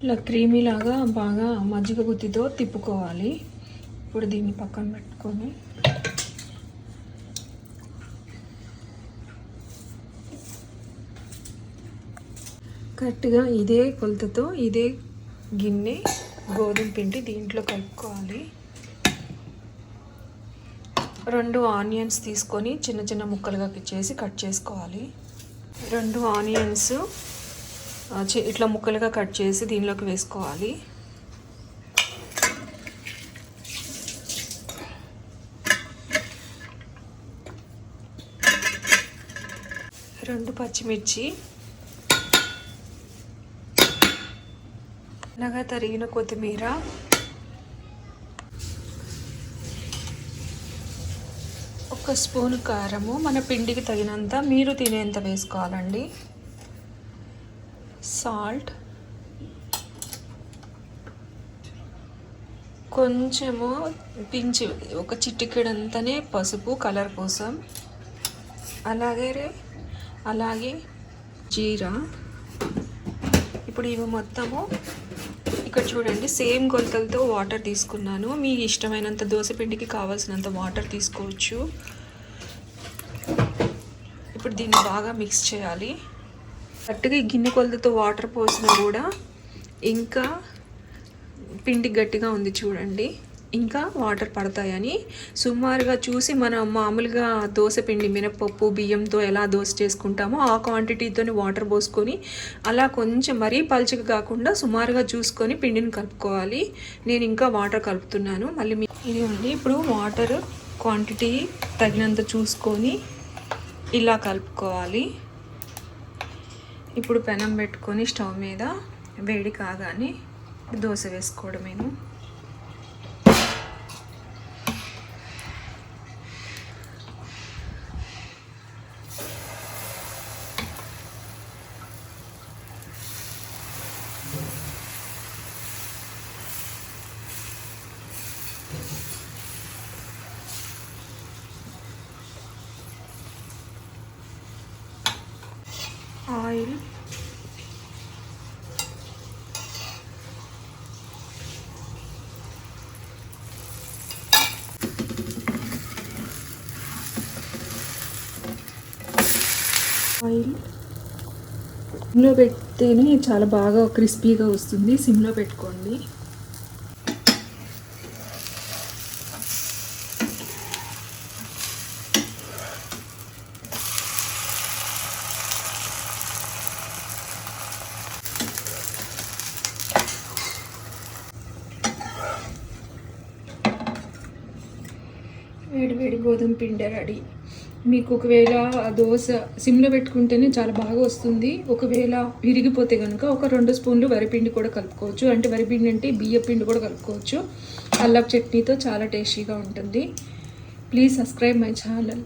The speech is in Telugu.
ఇలా క్రీమీ లాగా బాగా మజ్జిగ గుత్తితో తిప్పుకోవాలి. ఇప్పుడు దీన్ని పక్కన పెట్టుకొని కరెక్ట్గా ఇదే కొలతతో ఇదే గిన్నె గోధుమ పిండి దీంట్లో కలుపుకోవాలి. 2 ఆనియన్స్ తీసుకొని చిన్న చిన్న ముక్కలుగా చేసి కట్ చేసుకోవాలి. 2 ఆనియన్స్ ఇట్లా ముక్కలుగా కట్ చేసి దీనిలోకి వేసుకోవాలి. 2 పచ్చిమిర్చి, అలాగా తరిగిన కొత్తిమీర, ఒక స్పూన్ కారము, మన పిండికి తగినంత మీరు తినేంత వేసుకోవాలండి. సాల్ట్, కొంచెము పించి ఒక చిటికెడంతనే పసుపు కలర్ కోసం, అలాగే జీరా. ఇప్పుడు ఇవి మొత్తము ఇక్కడ చూడండి, సేమ్ కొలతలతో వాటర్ తీసుకున్నాను. మీ ఇష్టమైనంత దోసపిండికి కావాల్సినంత వాటర్ తీసుకోవచ్చు. ఇప్పుడు దీన్ని బాగా మిక్స్ చేయాలి. కరెక్ట్గా ఈ గిన్నె కొలతతో వాటర్ పోసినా కూడా ఇంకా పిండి గట్టిగా ఉంది చూడండి, ఇంకా వాటర్ పడతాయని సుమారుగా చూసి మనం మామూలుగా దోసపిండి మినపప్పు బియ్యంతో ఎలా దోశ చేసుకుంటామో ఆ క్వాంటిటీతోని వాటర్ పోసుకొని అలా కొంచెం మరీ పల్చగా కాకుండా సుమారుగా చూసుకొని పిండిని కలుపుకోవాలి. నేను ఇంకా వాటర్ కలుపుతున్నాను. మళ్ళీ ఇదిగోండి, ఇప్పుడు వాటర్ క్వాంటిటీ తగినంత చూసుకొని ఇలా కలుపుకోవాలి. ఇప్పుడు పెనం పెట్టుకొని స్టవ్ మీద వేడి కాగానే దోశ వేసుకోవడమేను. ఆయిల్, సిమ్లో పెడితేనే చాలా బాగా క్రిస్పీగా వస్తుంది. సిమ్లో పెట్టుకోండి. వేడి గోధుమ పిండి రెడీ. మీకు ఒకవేళ దోశ సిమ్లో పెట్టుకుంటేనే చాలా బాగా వస్తుంది. ఒకవేళ విరిగిపోతే కనుక ఒక 2 స్పూన్లు వరిపిండి కూడా కలుపుకోవచ్చు. అంటే వరిపిండి అంటే బియ్య పిండి కూడా కలుపుకోవచ్చు. అల్లం చట్నీతో చాలా టేస్టీగా ఉంటుంది. Please subscribe my channel.